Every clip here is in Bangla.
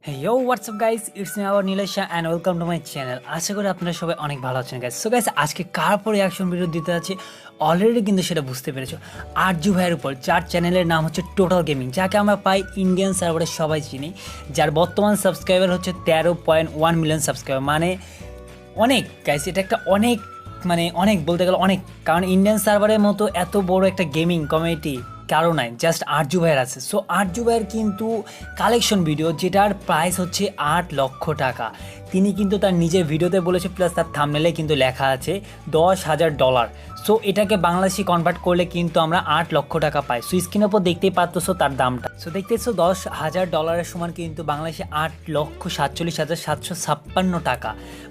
Yo, what's up guys? It's me our Nilesh and welcome to my channel. আশা করি আপনারা সবাই অনেক ভালো আছেন গাইস। সো গাইস আজকে কার উপর রিঅ্যাকশন ভিডিও দিতে যাচ্ছি অলরেডি কিন্তু সেটা বুঝতে পেরেছো। আরজু ভাইয়ের উপর, যার চ্যানেলের নাম হচ্ছে টোটাল গেমিং, যাকে আমরা পাই ইন্ডিয়ান সার্ভারে সবাই চিনি, যার বর্তমান সাবস্ক্রাইবার হচ্ছে 13.1 মিলিয়ন সাবস্ক্রাইবার। মানে অনেক গাইস, এটা একটা অনেক বলতে গেলে অনেক, কারণ ইন্ডিয়ান সার্ভারের মতো এত বড় একটা গেমিং কমিউনিটি কারো নাই, জাস্ট আরজু ভাইয়ের আছে। সো আরজু ভাইয়ের কিন্তু কালেকশন ভিডিও, যেটার প্রাইস হচ্ছে 8 লক্ষ টাকা। তিনি কিন্তু তার নিজের ভিডিওতে বলেছে, প্লাস তার থাম্বনেলে কিন্তু লেখা আছে $10,000। সো এটাকে বাংলাদেশি কনভার্ট করলে কিন্তু আমরা 8 লক্ষ টাকা পাই। সো স্ক্রিনের উপর দেখতেই পাচ্ছো তার দামটা। সো দেখতেছো $10,000 সমান কিন্তু বাংলাদেশে 8,47,756 টাকা।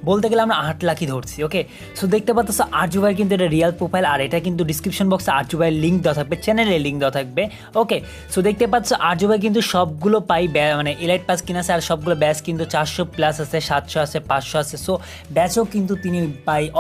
বলতে গেলে আমরা 8 লাখই ধরছি। ওকে, সো দেখতে পাচ্ছ আরজু ভাইয়ের কিন্তু এটা রিয়েল প্রোফাইল, আর এটা কিন্তু ডিসক্রিপশন বক্সে আরজু ভাইয়ের লিঙ্ক দেওয়া থাকবে, চ্যানেলের লিঙ্ক দেওয়া থাকবে। ওকে, সো দেখতে পাচ্ছ আরজু ভাই কিন্তু সবগুলো পাই এলাইট পাস কিনা আছে, আর সবগুলো ব্যাচ কিন্তু 400+ আছে, 700 আছে, 500 আছে। সো ব্যাচও কিন্তু তিনি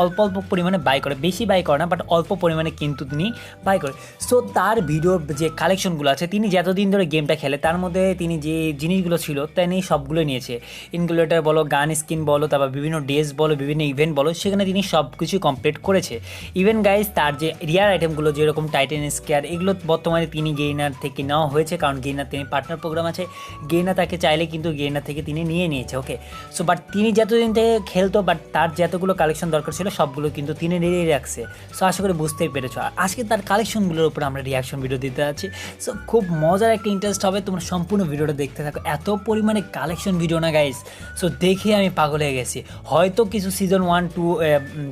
অল্প পরিমাণে বাই করে, বেশি বাই করে না, বাট অল্প পরিমাণে কিন্তু তিনি বাই করে। সো তার ভিডিওর যে কালেকশনগুলো আছে, তিনি যতদিন ধরে গেমটা খেলে তার মধ্যে তিনি যে জিনিসগুলো ছিল তিনি সবগুলো নিয়েছে। ইনকুলেটার বলো, গান স্কিন বলো, তারপর বিভিন্ন ডেজ বলো, বিভিন্ন ইভেন্ট বলো, সেখানে তিনি সব কিছু কমপ্লিট করেছে। ইভেন গাইজ তার যে রিয়ার আইটেমগুলো যেরকম টাইটান স্কেয়ার, এগুলো বর্তমানে তিনি গেইনার থেকে নেওয়া হয়েছে, কারণ গেইনার তিনি পার্টনার প্রোগ্রাম আছে, গেইনার তাকে চাইলে কিন্তু গেইনার থেকে তিনি নিয়ে নিয়েছে। ওকে, সো বাট তিনি যতদিন থেকে খেলতো, বাট তার যতগুলো কালেকশন দরকার ছিল সবগুলো কিন্তু তিনি নিয়ে রাখছে। সো আশা করি বুঝতেই পেরেছো। আর আজকে তার কালেকশনগুলোর উপর আমরা রিয়াকশন ভিডিও দিতে যাচ্ছি। সো খুব মজার একটা ইন্টারেস্ট হবে, তোমরা সম্পূর্ণ ভিডিওটা দেখতে থাকো। এত পরিমাণে কালেকশন ভিডিও না গাইস, সো দেখে আমি পাগল হয়ে গেছি। হয়তো কিছু সিজন 1-2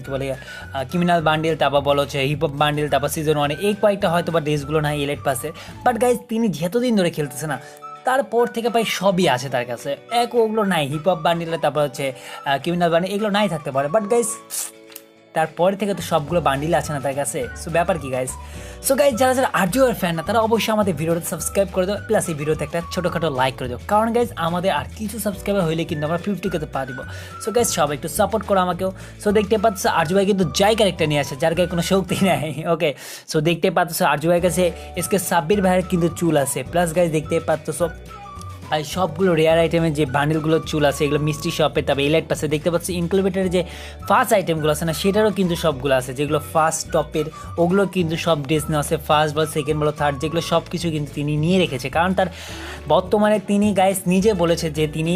কী বলে ক্রিমিনাল বান্ডিল, তারপর বলো হচ্ছে হিপহপ বান্ডিল, তারপর সিজন 1 এই কয়েকটা হয়তো বা ড্রেসগুলো নাই এলাইট পাসে, বাট গাইস তিনি যতদিন ধরে খেলতেছে না, তারপর থেকে প্রায় সবই আছে তার কাছে। ওগুলো নাই, হিপহপ বান্ডিলে, তারপর হচ্ছে ক্রিমিনাল বান্ডিল, এগুলো নাই থাকতে পারে, বাট গাইস তারপরে থেকে তো সবগুলো বান্ডিল আছে না তার কাছে। সো ব্যাপার কি গাইস? সো গাইস যারা যারা আরজুয়ের ফ্যান না, তারা অবশ্যই আমাদের ভিডিওটা সাবস্ক্রাইব করে দাও, প্লাস এই ভিডিওতে একটা ছোটোখাটো লাইক করে দাও, কারণ গাইস আমাদের আর কিছু সাবস্ক্রাইবার হইলে কিন্তু আমরা 50 করতে পারবো। সো গাইস সবাই একটু সাপোর্ট করো আমাকেও। সো দেখতে পাচ্ছ আরজু ভাই কিন্তু যাই ক্যারেক্টার নিয়ে আসে, যার গায়ে কোনো শক্তি নেই। ওকে, সো দেখতে পাচ্ছ আরজু ভাইয়ের কাছে এসকে সাব্বির ভাইয়ের কিন্তু চুল আছে, প্লাস গাইস দেখতে পাচ্ছ আর সবগুলো রেয়ার আইটেমের যে বান্ডেলগুলো চুল আছে, এগুলো মিস্ট্রি শপে, তারপর এলাইট পাশে দেখতে পাচ্ছি ইনক্লুবেটারের যে ফার্স্ট আইটেমগুলো আছে না, সেটারও কিন্তু সবগুলো আছে, যেগুলো ফার্স্ট টপের ওগুলো কিন্তু সব ড্রেস নেওয়া আছে, ফার্স্ট বল, সেকেন্ড বল, থার্ড, যেগুলো সব কিছু কিন্তু তিনি নিয়ে রেখেছে। কারণ তার বর্তমানে তিনি গাইস নিজে বলেছে যে তিনি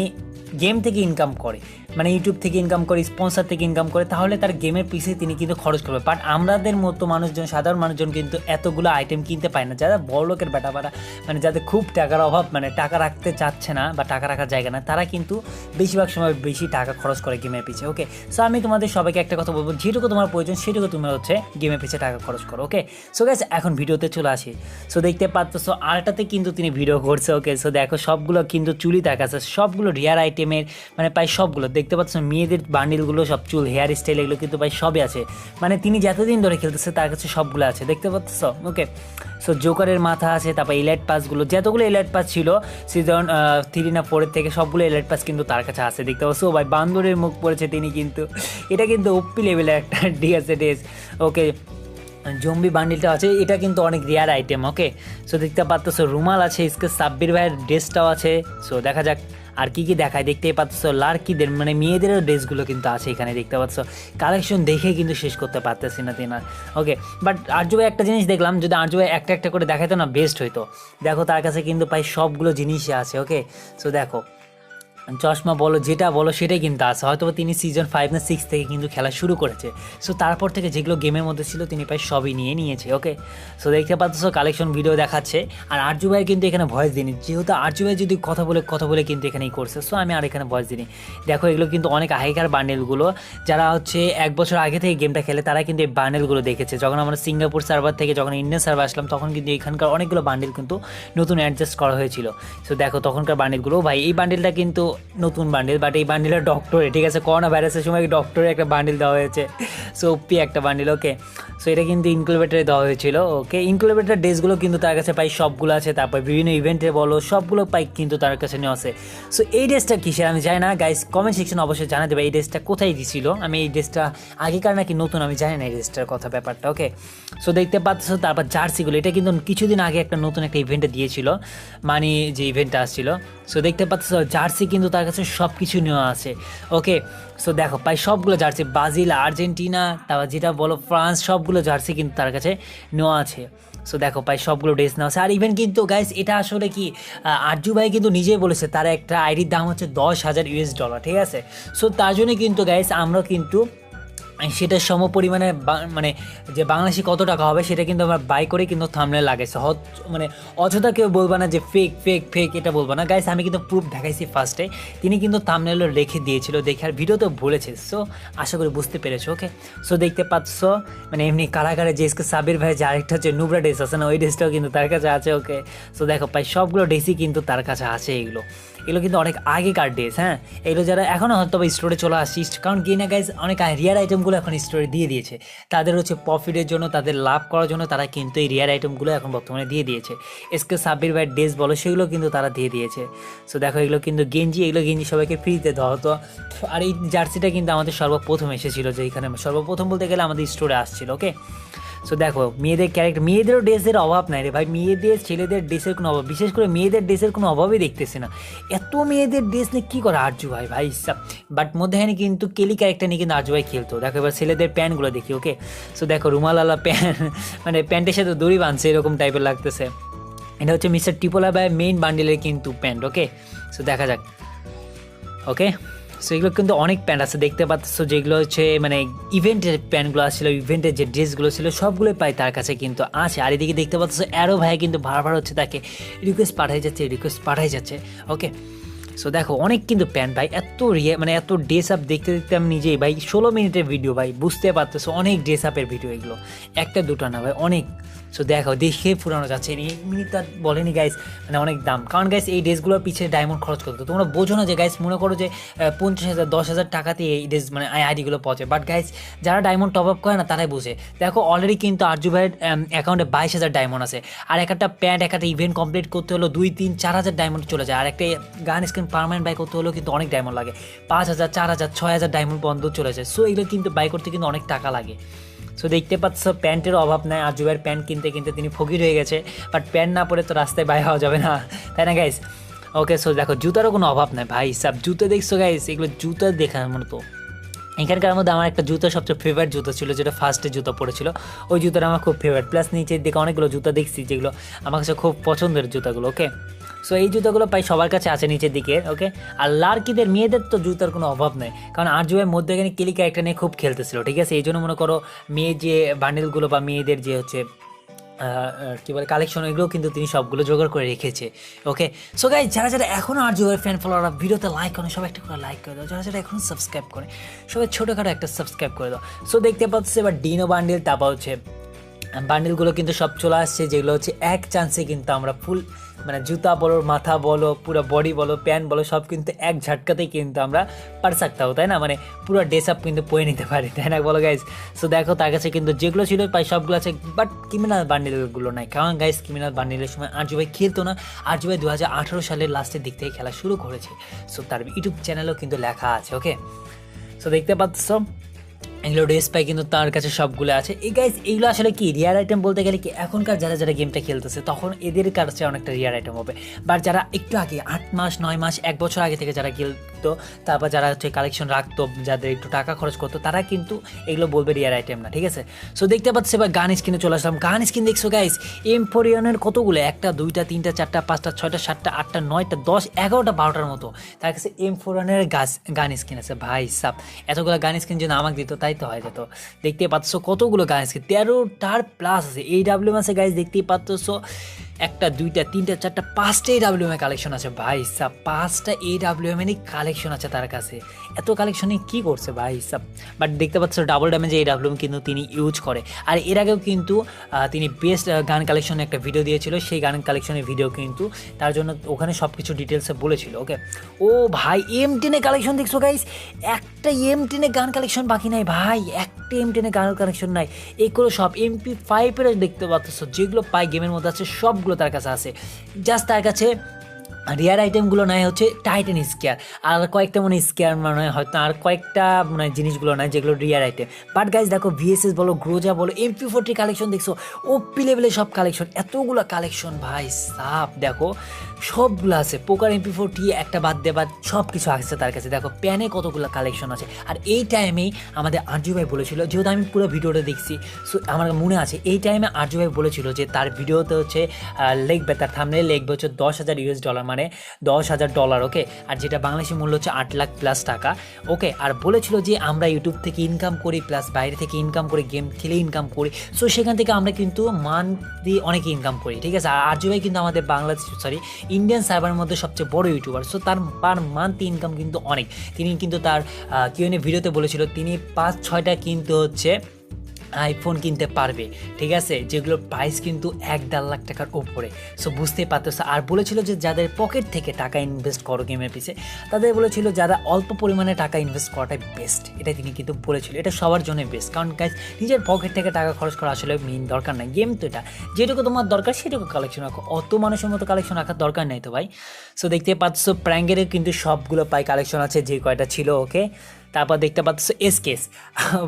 গেম থেকে ইনকাম করে, মানে ইউটিউব থেকে ইনকাম করে, স্পন্সর থেকে ইনকাম করে, তাহলে তার গেমের পিছিয়ে তিনি কিন্তু খরচ করবে। বাট আমাদের মতো মানুষজন, সাধারণ মানুষজন কিন্তু এতগুলো আইটেম কিনতে পায় না, যারা বড় লোকের বেটাবারা, মানে যাদের খুব টাকার অভাব, মানে টাকা রাখতে চাচ্ছে না বা টাকা রাখার জায়গা না, তারা কিন্তু বেশিরভাগ সময় বেশি টাকা খরচ করে গেমের পিছিয়ে। ওকে, সো আমি তোমাদের সবাইকে একটা কথা বলবো, যেটুকু তোমার প্রয়োজন সেটুকু তুমি হচ্ছে গেমের পিছিয়ে টাকা খরচ করো। ওকে, সো গাইস এখন ভিডিওতে চলে আসি। সো দেখতে পাচ্ছ সো আরটাতে কিন্তু তিনি ভিডিও করছে। ওকে, সো দেখো সবগুলো কিন্তু চুলই দেখা যাচ্ছে, সবগুলো রিয়ার আইটেমের, মানে প্রায় সবগুলো দেখতে পাচ্ছ, মেয়েদের বান্ডিলগুলো সব, চুল, হেয়ার স্টাইল, এগুলো কিন্তু প্রায় সবই আছে। মানে তিনি যতদিন ধরে খেলতেছে তার কাছে সবগুলো আছে, দেখতে পাচ্ছ। ওকে, সো জোকারের মাথা আছে, তারপর এলাইট পাসগুলো, যতগুলো এলাইট পাস ছিল সিজন 3 না 4 থেকে সবগুলো এলাইট পাস কিন্তু তার কাছে আছে, দেখতে পাচ্ছ। ভাই বান্দরের মুখ পড়েছে তিনি, কিন্তু এটা কিন্তু ওপি লেভেলের একটা ড্রেস। ওকে, জম্বি বান্ডিলটা আছে, এটা কিন্তু অনেক রেয়ার আইটেম। ওকে, সো দেখতে পাচ্ছ রুমাল আছে, ইসকে সাব্বির ভাইয়ের ড্রেসটাও আছে। সো দেখা যাক আর কি কি দেখায়। দেখতেই পাচ্ছ লাড়কিদের, মানে মেয়েদেরও ড্রেসগুলো কিন্তু আছে এখানে, দেখতে পাচ্ছ। কালেকশন দেখে কিন্তু শেষ করতে পারতেছি না তিনার। ওকে, বাট আরজু ভাই একটা জিনিস দেখলাম, যদি আরজু ভাই একটা একটা করে দেখাইতো না, বেস্ট হইতো। দেখো তার কাছে কিন্তু প্রায় সবগুলো জিনিসই আছে। ওকে, সো দেখো চশমা বলো, যেটা বলো সেটাই কিন্তু আছে। হয়তো তিনি সিজন 5 না 6 থেকে কিন্তু খেলা শুরু করেছে। সো তারপর থেকে যেগুলো গেমের মধ্যে ছিল তিনি প্রায় সবই নিয়ে নিয়েছে। ওকে, সো দেখতে পাচ্ছ কালেকশন ভিডিও দেখাচ্ছে। আর আরজু ভাই কিন্তু এখানে ভয়েস দিনি, যেহেতু আরজু ভাই যদি কথা বলে কিন্তু এখানেই করছে, সো আমি আর এখানে ভয়েস দিনি। দেখো এগুলো কিন্তু অনেক আগেকার বান্ডেলগুলো, যারা হচ্ছে 1 বছর আগে থেকে গেমটা খেলে তারা কিন্তু এই বান্ডেলগুলো দেখেছে। যখন আমরা সিঙ্গাপুর সার্ভার থেকে যখন ইন্ডিয়ান সার্ভার আসলাম, তখন কিন্তু এখানকার অনেকগুলো বান্ডেল কিন্তু নতুন অ্যাডজাস্ট করা হয়েছিল। সো দেখো তখনকার বান্ডেলগুলো, ভাই এই বান্ডেলটা কিন্তু নতুন বান্ডিল, বাট এই বান্ডিলের ডক্টরে, ঠিক আছে, করোনা ভাইরাসের সময় ডক্টরে একটা বান্ডিল দেওয়া হয়েছে। সো ওপি একটা বান্ডিল। ওকে, সো এটা কিন্তু ইনকুলেটারে দেওয়া হয়েছিল। ওকে, ইনকুলেটার ড্রেসগুলো কিন্তু তার কাছে প্রায় সবগুলো আছে, তারপর বিভিন্ন ইভেন্টে বলো সবগুলো পাই কিন্তু তার কাছে নেওয়া আছে। সো এই ড্রেসটা কিসের আমি জানি না গাইস, কমেন্ট সেকশন অবশ্যই জানা দেবে এই ড্রেসটা কোথায় দিছিল। আমি এই ড্রেসটা আগেকার নাকি নতুন আমি জানি না এই ড্রেসটার কথা, ব্যাপারটা। ওকে, সো দেখতে পাচ্ছ তারপর জার্সিগুলো, এটা কিন্তু কিছুদিন আগে একটা নতুন একটা ইভেন্টে দিয়েছিল, মানে যে ইভেন্টটা আসছিল। সো দেখতে পাচ্ছ জার্সি কিন্তু কিন্তু তার কাছে সব কিছু নেওয়া আছে। ওকে, সো দেখো ভাই সবগুলো জার্সি, ব্রাজিল, আর্জেন্টিনা, তারপর যেটা বলো ফ্রান্স, সবগুলো জার্সি কিন্তু তার কাছে নেওয়া আছে। সো দেখো ভাই সবগুলো ড্রেস নেওয়া আছে। আর ইভেন কিন্তু গাইস এটা আসলে কি আরজু ভাই কিন্তু নিজেই বলেছে তার একটা আইডির দাম হচ্ছে $10,000, ঠিক আছে। সো তার জন্য কিন্তু গাইস আমরা কিন্তু সেটা সম পরিমাণে মানে যে বাংলাদেশি কত টাকা হবে সেটা কিন্তু আমরা বাই করে কিন্তু থাম্বনেল লাগাইছে। মানে অযথা কেউ বলবা না যে ফেক ফেক ফেক, এটা বলবা না গাইস। আমি কিন্তু প্রুফ দেখাইছি ফার্স্টে, তিনি কিন্তু থাম্বনেলও রেখে দিয়েছিল, দেখে আর ভিডিও তো বলেছে। সো আশা করি বুঝতে পেরেছো। ওকে, সো দেখতে পাচ্ছ মানে এমনি কারাগারে যে সাবির ভাই যে আরেকটা হচ্ছে নুবরা ড্রেস আছে না, ওই ড্রেসটাও কিন্তু তার কাছে আছে। ওকে, সো দেখো ভাই সবগুলো ড্রেসই কিন্তু তার কাছে আছে। এগুলো কিন্তু অনেক আগেকার ড্রেস, হ্যাঁ। এগুলো যারা এখনও হয়তো বা স্টোরে চলে আসছিস, কারণ কি না গাইজ অনেক রিয়ার আইটেমগুলো এখন স্টোরে দিয়ে দিয়েছে। তাদের হচ্ছে প্রফিটের জন্য, তাদের লাভ করার জন্য তারা কিন্তু এই রিয়ার আইটেমগুলো এখন বর্তমানে দিয়ে দিয়েছে। এসকে সাব্বির ভাইয়ের ড্রেস বলো সেগুলো কিন্তু তারা দিয়ে দিয়েছে। সো দেখো এগুলো কিন্তু গেঞ্জি, এগুলো গেঞ্জি সবাইকে ফ্রিতে দেওয়া হতো। আর এই জার্সিটা কিন্তু আমাদের সর্বপ্রথম এসেছিলো, যে এখানে সর্বপ্রথম বলতে গেলে আমাদের স্টোরে আসছিল। ওকে, সো দেখো মেয়েদের ক্যারেক্টার, মেয়েদেরও ড্রেসের অভাব নাই রে ভাই, মেয়েদের ছেলেদের ড্রেসের কোনো অভাব, বিশেষ করে মেয়েদের ড্রেসের কোনো অভাবই দেখতেছে না। এত মেয়েদের ড্রেস নিয়ে কী করে আরজু ভাই ভাই সব। বাট মধ্যেখানে কিন্তু কেলি ক্যারেক্টার নিয়ে কিন্তু আরজু ভাই খেলতো। দেখো এবার ছেলেদের প্যান্টগুলো দেখি। ওকে, সো দেখো রুমালালা প্যান্ট, মানে প্যান্টের সাথে দড়ি বাঁধছে এরকম টাইপের লাগতেছে। এটা হচ্ছে মিস্টার টিপোলা ভাই মেইন বান্ডিলের কিন্তু প্যান্ট। ওকে, সো দেখা যাক। ওকে, সো এগুলো কিন্তু অনেক প্যান্ট আছে দেখতে পাচ্ছ, যেগুলো হচ্ছে মানে ইভেন্টের প্যান্টগুলো আসছিল, ইভেন্টের যে ড্রেসগুলো ছিল সবগুলোই পাই তার কাছে কিন্তু আছে। আর এদিকে দেখতে পাচ্ছ অ্যারো ভাই কিন্তু বারবার হচ্ছে তাকে রিকোয়েস্ট পাঠাই যাচ্ছে। ওকে, সো দেখো অনেক কিন্তু প্যান্ট ভাই, এত মানে এত ড্রেস আপ দেখতে দেখতে আমি নিজেই ভাই 16 মিনিটের ভিডিও ভাই, বুঝতে পারতেছো অনেক ড্রেস আপের ভিডিও এগুলো, একটা দুটো না ভাই অনেক। সো দেখো দেখে পুরানো যাচ্ছে, এই মিনিট তার বলেনি গাইস, মানে অনেক দাম। কারণ গাইস এই ড্রেসগুলোর পিছিয়ে ডায়মন্ড খরচ করতো, তোমরা বোঝো না যে গাইস, মনে করো যে 50,000 10,000 টাকাতে এই ড্রেস মানে আইডিগুলো পৌঁছে। বাট গাইস যারা ডায়মন্ড টপ আপ করে না তারাই বুঝে। দেখো অলরেডি কিন্তু আরজু ভাইয়ের অ্যাকাউন্টে 22,000 ডায়মন্ড আছে। আর একটা প্যান্ট, একটা ইভেন্ট কমপ্লিট করতে হলো 2-3-4,000 ডায়মন্ড চলে যায়। আর একটা গান স্ক্রিন পার্মানেন্ট বাই করতে হলেও কিন্তু অনেক ডায়মন্ড লাগে, 5,000 4,000 6,000 ডায়মন্ড বন্ধ চলে যায়। সো এগুলো কিন্তু বাই করতে কিন্তু অনেক টাকা লাগে। সো দেখতে পাচ্ছ প্যান্টের অভাব নাই, আরজু ভাইয়ের প্যান্ট কিনতে কিনতে তিনি ফকির হয়ে গেছে। বাট প্যান্ট না পরে তো রাস্তায় বাইরে হওয়া যাবে না, তাই না গাইস? ওকে, সো দেখো জুতারও কোনো অভাব নাই ভাই সব, জুতো দেখছো গাইস, এগুলো জুতো দেখার মতো। এখানকার মধ্যে আমার একটা জুতো সবচেয়ে ফেভারিট জুতো ছিল, যেটা ফার্স্টে জুতো পড়েছিল, ওই জুতোটা আমার খুব ফেভারিট। প্লাস নিচের দিকে অনেকগুলো জুতো দেখছি যেগুলো আমার কাছে খুব পছন্দের জুতাগুলো। ওকে, সো এই জুতোগুলো প্রায় সবার কাছে আছে নিচের দিকে। ওকে, আর লাড়কিদের মেয়েদের তো জুতার কোনো অভাব নেই, কারণ আরজু ভাইয়ের মধ্যে এখানে কেলি ক্যারেক্টার নিয়ে খুব খেলতেছিল, ঠিক আছে। এই জন্য মনে করো মেয়ের যে বান্ডেলগুলো বা মেয়েদের যে হচ্ছে কী বলে কালেকশন, এগুলো কিন্তু তিনি সবগুলো জোগাড় করে রেখেছে। ওকে, সো গাইস যারা যারা এখনও আরজু ভাইয়ের ফ্যান ফলোয়াররা ভিডিওতে লাইক করে সবাই একটা করে লাইক করে দাও, যারা যারা এখনও সাবস্ক্রাইব করে সবাই ছোটোখাটো একটা সাবস্ক্রাইব করে দাও। সো দেখতে পাচ্ছি এবার ডিনো বান্ডেল, তারপর হচ্ছে বান্ডেলগুলো কিন্তু সব চলে আসছে, যেগুলো হচ্ছে এক চান্সে কিন্তু আমরা ফুল মানে জুতা বলো, মাথা বলো, পুরো বডি বলো, প্যান্ট বলো, সব কিন্তু এক ঝটকাতেই কিন্তু আমরা পার सकता हो, তাই না? মানে পুরো ড্রেস আপ কিন্তু পরে নিতে পারি, তাই না বলো গাইজ? সো দেখো তার কাছে কিন্তু যেগুলো ছিল প্রায় সবগুলো আছে, বাট ক্রিমিনাল বান্ডেলগুলো নাই। কারণ গাইজ ক্রিমিনাল বান্ডেলের সময় আরজু ভাই খেলতো না, আরজু ভাই 2018 সালের লাস্টের দিক থেকে খেলা শুরু করেছে। সো তার ইউটিউব চ্যানেলও কিন্তু লেখা আছে। ওকে, সো দেখতে পাচ্ছ এগুলো ড্রেস পাই কিন্তু তার কাছে সবগুলো আছে। এই গাইজ এইগুলো আসলে কি রিয়ার আইটেম বলতে গেলে কি, এখনকার যারা যারা গেমটা খেলতেছে তখন এদের কাছে অনেকটা রিয়ার আইটেম হবে। বাট যারা একটু আগে 8 মাস 9 মাস 1 বছর আগে থেকে যারা খেলতো, তারপর যারা হচ্ছে কালেকশন রাখতো, যাদের একটু টাকা খরচ করতো, তারা কিন্তু এগুলো বলবে রিয়ার আইটেম না, ঠিক আছে। সো দেখতে পাচ্ছি এবার গান স্কিনে চলে আসলাম। গান স্কিন দেখছো গাইজ, এমফোরিয়নের কতগুলো, 1টা 2টা 3টা 4টা 5টা 6টা 7টা 8টা 9টা 10 11টা 12টার মতো তার কাছে এমফোরিয়নের গান স্কিন আছে। ভাই সাব এতগুলো গান স্কিন যদি আমাকে দিত তাই তো হয়ে যেত। দেখতে পাচ্ছ কতগুলো গান স্কিন, 13টার প্লাস আছে। এই ডাব্লিউ আছে গাইজ, দেখতেই পাচ্ছ 1টা 2টা 3টা 4টা 5টা AWM কালেকশন আছে। ভাই সাব 5টা AWM কালেকশন আছে তার কাছে, এত কালেকশনে কি করছে ভাই সাব। বাট দেখতে পাচ্ছ ডাবল ড্যামেজ AWM কিন্তু তিনি ইউজ করে। আর এর আগেও কিন্তু তিনি বেস্ট গান কালেকশনে একটা ভিডিও দিয়েছিল, সেই গান কালেকশনের ভিডিও কিন্তু তার জন্য ওখানে সব কিছু ডিটেলসে বলেছিল। ওকে, ও ভাই M10 কালেকশন দেখছো গাইজ, একটা M10 গান কালেকশন বাকি নাই ভাই, একটা M10 গান কালেকশন নাই। এগুলো সব MP5 দেখতে পাচ্ছ, যেগুলো পাই গেমের মধ্যে আছে সবগুলো তার কাছে আছে। জাস্ট তার কাছে রিয়ার আইটেমগুলো নয় হচ্ছে টাইটান স্কেয়ার, আর কয়েকটা মনে স্কেয়ার মনে হয় হয়তো, আর কয়েকটা মানে জিনিসগুলো নয় যেগুলো রিয়ার আইটেম। বাট গাইজ দেখো ভিএসএস বলো, গ্রোজা বলো, MP40 কালেকশন দেখছো, ওপি লেভেলে সব কালেকশন, এতগুলো কালেকশন ভাই সাপ দেখো সবগুলো আছে। পোকার MP40 একটা বাদ দিয়ে বাদ সব কিছু আসছে তার কাছে। দেখো প্যানে কতগুলো কালেকশন আছে। আর এই টাইমেই আমাদের আরজু ভাই বলেছিল, যেহেতু আমি পুরো ভিডিওটা দেখছি, সো আমার মনে আছে এই টাইমে আরজু ভাই বলেছিল যে তার ভিডিওতে হচ্ছে লিখবে, তার থাম্বনেইলে লিখবে হচ্ছে $10,000 মানে $10,000, ওকে। আর যেটা বাংলাদেশি মূল্য হচ্ছে 8 লাখ প্লাস টাকা, ওকে। আর বলেছিল যে আমরা ইউটিউব থেকে ইনকাম করি প্লাস বাইরে থেকে ইনকাম করি, গেম খেলে ইনকাম করি, সো সেখান থেকে আমরা কিন্তু মান্থলি অনেক ইনকাম করি, ঠিক আছে। আর আরজু ভাই কিন্তু আমাদের বাংলাদেশ ইন্ডিয়ান সার্ভারের মধ্যে সবচেয়ে বড় ইউটিউবার, সো তার পার মান্থ ইনকাম কিন্তু অনেক। তিনি কিন্তু তার কিউএনএ ভিডিওতে বলেছিল তিনি 5-6টা কিন্তু হচ্ছে আইফোন কিনতে পারবে, ঠিক আছে, যেগুলোর প্রাইস কিন্তু 1-1.5 লাখ টাকার উপরে। সো বুঝতেই পারতেছে। আর বলেছিল যে যাদের পকেট থেকে টাকা ইনভেস্ট করো গেমের পিছে, তাদের বলেছিল যারা অল্প পরিমাণে টাকা ইনভেস্ট করাটাই বেস্ট, এটা তিনি কিন্তু বলেছিল। এটা সবার জন্য বেস্ট, কারণ গাইজ নিজের পকেট থেকে টাকা খরচ করা আসলে মেইন দরকার নাই। গেম তো এটা, যেটুকু তোমার দরকার সেটুকু কালেকশন রাখো, অত মানুষের মতো কালেকশন রাখার দরকার নেই তো ভাই। সো দেখতে পাচ্ছ প্র্যাঙ্গের কিন্তু সবগুলো পাই কালেকশন আছে, যে কয়টা ছিল, ওকে। তারপর দেখতে পাচ্ছ এসকেস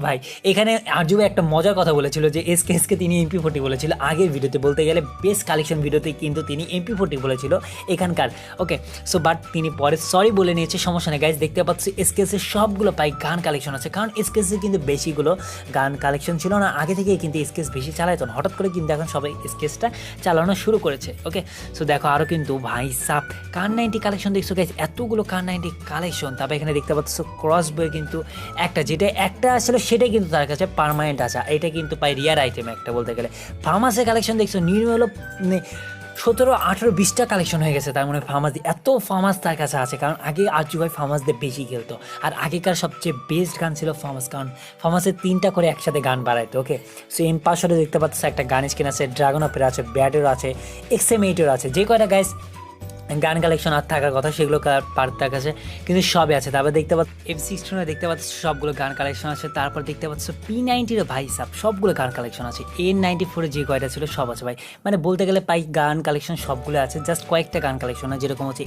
ভাই, এখানে আরজু ভাই একটা মজার কথা বলেছিল যে এসকেসকে তিনি MP40 বলেছিল আগের ভিডিওতে, বলতে গেলে বেস্ট কালেকশন ভিডিওতে কিন্তু তিনি MP40 বলেছিল এখানকার, ওকে। সো বাট তিনি পরে সরি বলে নিয়েছে, সমস্যা নেই গাইজ। দেখতে পাচ্ছি এসকেসের সবগুলো পাই গান কালেকশন আছে, কারণ এসকেসের কিন্তু বেশিগুলো গান কালেকশন ছিল না আগে থেকেই, কিন্তু এসকেস বেশি চালাইতো না, হঠাৎ করে কিন্তু এখন সবাই এসকেসটা চালানো শুরু করেছে, ওকে। সো দেখো আরও কিন্তু ভাই সাপ কার 90 কালেকশন দেখছো গাইজ, এতগুলো কার 90 কালেকশন। তারপর এখানে দেখতে পাচ্ছ ক্রস বই কিন্তু একটা, যেটা একটা আসলে সেটাই কিন্তু তার কাছে পার্মানেন্ট আছে, এটা কিন্তু পাই রিয়ার আইটেম একটা বলতে গেলে। ফার্মাসের কালেকশন দেখছো নিউ হলো 17-18-20টা কালেকশন হয়ে গেছে, তার মানে ফার্মাস এত ফার্মাস তার কাছে আছে, কারণ আগে আরজু ভাই ফার্মাস দিয়ে বেশি খেলতো। আর আগেকার সবচেয়ে বেস্ট গান ছিল ফার্মাস, কারণ ফার্মাসের 3টা করে একসাথে গান বাড়াইতো, ওকে। সো M500 দেখতে পাচ্ছ একটা গান স্কিন আছে, ড্রাগন অপের আছে, ব্যাডের আছে, XM8 আছে, যে কয়টা গাইস গান কালেকশন আর থাকার কথা সেগুলো পার তার কাছে কিন্তু সবই আছে। তারপর দেখতে পাচ্ছ M16 দেখতে পাচ্ছ সবগুলো গান কালেকশন আছে। তারপর দেখতে পাচ্ছ P90 ভাই সাব সবগুলো গান কালেকশন আছে। N94 যে কয়টা ছিল সব আছে ভাই, মানে বলতে গেলে পাই গান কালেকশন সবগুলো আছে, জাস্ট কয়েকটা গান কালেকশন না, যেরকম হচ্ছে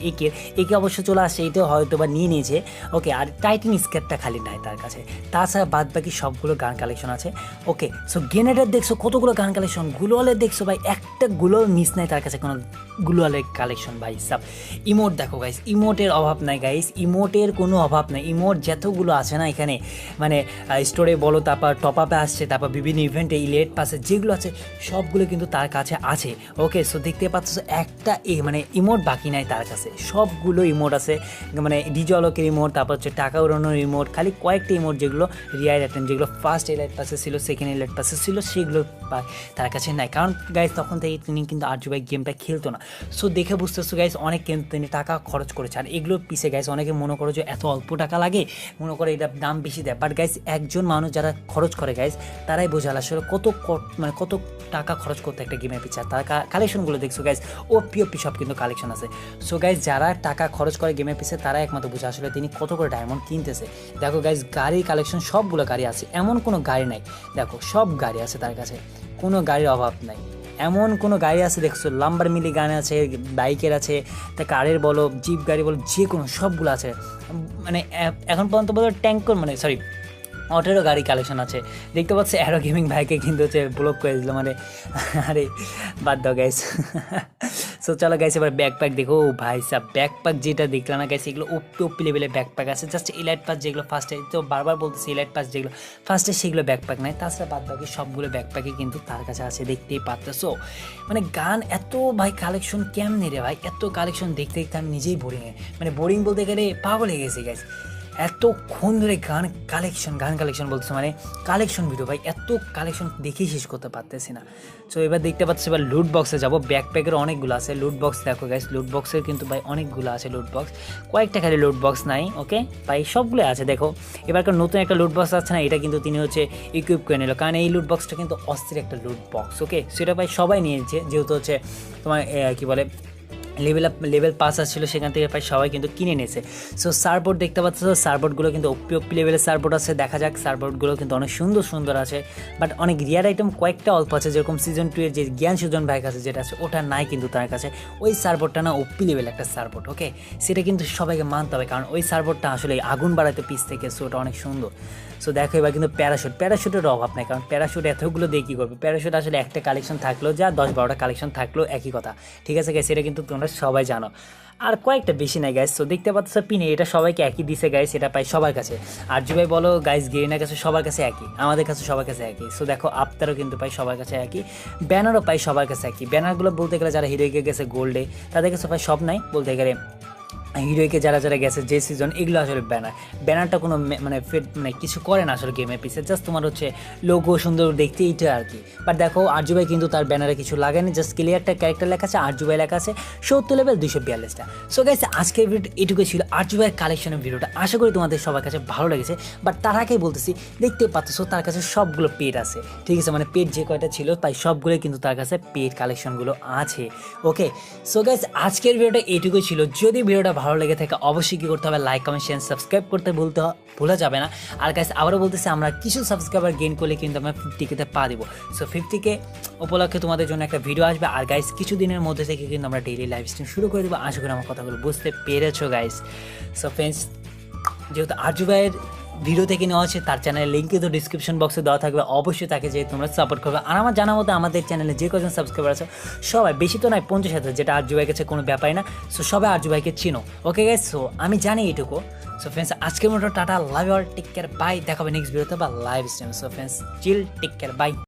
একে অবশ্য চলে আসছে, এটাও হয়তো বা নিয়ে নিয়েছে, ওকে। আর টাইটান স্কেটটা খালি নাই তার কাছে, তাছাড়া বাদ বাকি সবগুলো গান কালেকশন আছে, ওকে। সো গ্রেনেডের দেখছো কতগুলো গান কালেকশন, গ্লোয়ালের দেখছো ভাই একটা গ্লোয়াল মিস নাই তার কাছে, কোনো গ্লোয়ালের কালেকশন ভাই সাব। ইমোট দেখো গাইস, ইমোটের অভাব নাই গাইস, ইমোটের কোনো অভাব নাই। ইমোট যতগুলো আছে না এখানে, মানে স্টোরে বলো, তারপর টপ আপে আসছে, তারপর বিভিন্ন ইভেন্টে ইলেট পাসে যেগুলো আছে সবগুলো কিন্তু তার কাছে আছে, ওকে। সো দেখতে পাচ্ছ একটা মানে ইমোট বাকি নাই তার কাছে, সবগুলো ইমোট আছে, মানে ডিজলকের ইমোট, তারপর হচ্ছে টাকা উড়ানোর ইমোট, খালি কয়েকটা ইমোট যেগুলো রিয়ার আইটেম, যেগুলো ফার্স্ট এলাইট পাসে ছিল, সেকেন্ড এলাইট পাসে ছিল, সেগুলো তার কাছে নাই, কারণ গাইস তখন থেকে তিনি কিন্তু আরজু ভাই গেমটা খেলতো না। সো দেখে বুঝতেছো গাইস অনেক কিন্তু তিনি টাকা খরচ করেছে। আর এগুলোর পিছে গাইস অনেকে মনে করো যে এত অল্প টাকা লাগে, মনে করে এটার দাম বেশি দেয়, বাট গাইস একজন মানুষ যারা খরচ করে গাইস তারাই বোঝাল আসলে মানে কত টাকা খরচ করতে একটা গেমের পিছে। তার কালেকশনগুলো দেখছো গাইস, ওপি সব কিন্তু কালেকশন আছে। সো গাইস যারা টাকা খরচ করে গেমের পিছে তারা একমাত্র বোঝে আসলে তিনি কত করে ডায়মন্ড কিনতেছে। দেখো গাইস গাড়ির কালেকশন সবগুলো গাড়ি আছে, এমন কোনো গাড়ি নাই, দেখো সব গাড়ি আছে তার কাছে, কোনো গাড়ির অভাব নাই। এমন কোনো গাড়ি আছে দেখছো, লাম্বার মিলি গান আছে, বাইকের আছে, তা কারের বলো, জিপ গাড়ি বলো, যে কোনো সবগুলো আছে। মানে এখন পর্যন্ত বলো ট্যাঙ্কর মানে সরি অটোরও গাড়ি কালেকশন আছে। দেখতে পাচ্ছি অ্যারো গেমিং ভাইকে কিন্তু হচ্ছে ব্লক করে দিল, মানে আরে বাদ দাও গাইস। সো চলো গাইস এবার ব্যাকপ্যাক দেখো ভাই সাব, ব্যাকপ্যাক যেটা দেখলাম না গাইস এগুলো ওপি লেভেলের ব্যাকপ্যাক আছে, জাস্ট এলাইট পাস যেগুলো ফার্স্টে, তো বারবার বলতেছি এলাইট পাস যেগুলো ফার্স্টে সেগুলো ব্যাকপ্যাক নাই, তাছাড়া বাদ বাকি সবগুলো ব্যাকপ্যাকই কিন্তু তার কাছে আছে, দেখতেই পারতেছো। মানে গান এত ভাই কালেকশন কেমনে রে ভাই, এত কালেকশন দেখতে দেখতে আমি নিজেই মানে বোরিং বলতে গেলে পাগল হয়ে গেছি গাইস, এতক্ষণ ধরে গান কালেকশন বলতেছে, মানে কালেকশন ভিডিও ভাই, এত কালেকশন দেখেই শেষ করতে পারতেছি না। সো এবার দেখতে পাচ্ছি এবার লুট বক্সে যাবো, ব্যাকপ্যাকের অনেকগুলো আছে লুট বক্স, দেখো গাইস লুট বক্সের কিন্তু ভাই অনেকগুলো আছে লুট বক্স, কয়েকটা খালি লুট বক্স নাই, ওকে ভাই সবগুলো আছে। দেখো এবারকার নতুন একটা লুট বক্স আছে না, এটা কিন্তু তিনি হচ্ছে ইকুইপ করে নিল, কারণ এই লুট বক্সটা কিন্তু অস্থির একটা লুট বক্স, ওকে। সেটা ভাই সবাই নিয়েছে, যেহেতু হচ্ছে তোমার কী বলে লেভেল পাস আসছিল, সেখান থেকে প্রায় সবাই কিন্তু কিনে নিয়েছে। সো সার্বোর্ড দেখতে পাচ্ছ, সার্বোর্ডগুলো কিন্তু ওপি লেভেলের সার্বোর্ড আছে। দেখা যাক, সার্বোর্ডগুলো কিন্তু অনেক সুন্দর সুন্দর আছে, বাট অনেক রিয়ার আইটেম কয়েকটা অল্প আছে। যেরকম সিজন 2 এর যে জ্ঞান সুজন ভাইয়ের কাছে যেটা আছে ওটা নাই কিন্তু তার কাছে। ওই সার্বোর্ডটা না ওপি লেভেল একটা সার্বোর্ড, ওকে, সেটা কিন্তু সবাইকে মানতে হবে, কারণ ওই সার্বোর্ডটা আসলে আগুন বাড়াতে পিস থেকে। সো ওটা অনেক সুন্দর। সো দেখো এবার কিন্তু প্যারাশুটের অভাব নেই, কারণ প্যারাশুট এতগুলো দিয়ে কী করবে। প্যারাশুট আসলে একটা কালেকশন থাকলেও যা 10-12টা কালেকশন থাকলেও একই কথা, ঠিক আছে গাইস, এটা কিন্তু তোমরা সবাই জানো। আর কয়েকটা বেশি নাই গাইস। তো দেখতে পাচ্ছ পিনে এটা সবাইকে একই দিছে গাইস, এটা পাই সবার কাছে। আর ভাই বলো গাইস, গেরিনার কাছে সবার কাছে একই, আমাদের কাছে সবার কাছে একই। সো দেখো আফতারও কিন্তু পাই সবার কাছে একই, ব্যানারও পাই সবার কাছে একই। ব্যানারগুলো বলতে গেলে যারা হিরোইকে গেছে গোল্ডে তাদের কাছে পাই সব নাই বলতে গেলে। হিরোইকে যারা যারা গেছে যে সিজন, এগুলো আসলে ব্যানারটা কোনো মানে কিছু করে না আসলে গেমের পিছে, জাস্ট তোমার হচ্ছে লোগো সুন্দর দেখতে, এইটা আর কি। বাট দেখো আরজু ভাই কিন্তু তার ব্যানারে কিছু লাগায়নি, জাস্ট ক্লিয়ারটা ক্যারেক্টার লেখা আছে, আরজু ভাই লেখা আছে 70 লেভেল 242টা। সো গাইস আজকের ভিডিও এটুকুই ছিল আরজু ভাইয়ের কালেকশনের ভিডিওটা। আশা করি তোমাদের সবার কাছে ভালো লেগেছে। বাট তার আগেই বলতেছি, দেখতে পাচ্ছ তার কাছে সবগুলো পেড আছে, ঠিক আছে, মানে পেড যে কয়টা ছিল তাই সবগুলোই কিন্তু তার কাছে পেড কালেকশনগুলো আছে, ওকে। সো গাইস আজকের ভিডিওটা এটুকুই ছিল। যদি ভিডিওটা ভালো লেগে থাকে অবশ্যই কী করতে হবে, লাইক কমেন্ট শেয়ার সাবস্ক্রাইব করতে ভুলা যাবে না। আর গাইস আবারও বলতেছি, আমরা কিছু সাবস্ক্রাইবার গেইন করলে কিন্তু আমরা 50K-তে পা দিব। সো 50K উপলক্ষে তোমাদের জন্য একটা ভিডিও আসবে। আর গাইস কিছু দিনের মধ্যে থেকে কিন্তু আমরা ডেইলি লাইভ স্ট্রিম শুরু করে দেবো। আশা করি আমার কথাগুলো বুঝতে পেরেছো গাইস। সো ফ্রেন্ডস, যেহেতু আরজু ভাইয়ের ভিডিও থেকে নেওয়া আছে, তার চ্যানেলের লিঙ্ক কিন্তু ডিসক্রিপশন বক্সে দেওয়া থাকবে, অবশ্যই তাকে যে তোমরা সাপোর্ট করবে। আর আমার জানা মতো আমাদের চ্যানেলে যে কজন সাবস্ক্রাইবার আছে সবাই, বেশি তো নয় 50,000, যেটা আরজু ভাইয়ের কাছে কোনো ব্যাপারই না। সো সবাই আরজু ভাইকে চিনো, ওকে গাইস। সো আমি জানি এইটুকু। সো ফ্রেন্ডস আজকের মতো tata, love you all, take care, bye. দেখা হবে নেক্সট ভিডিওতে বা live stream. So friends chill, take care, by.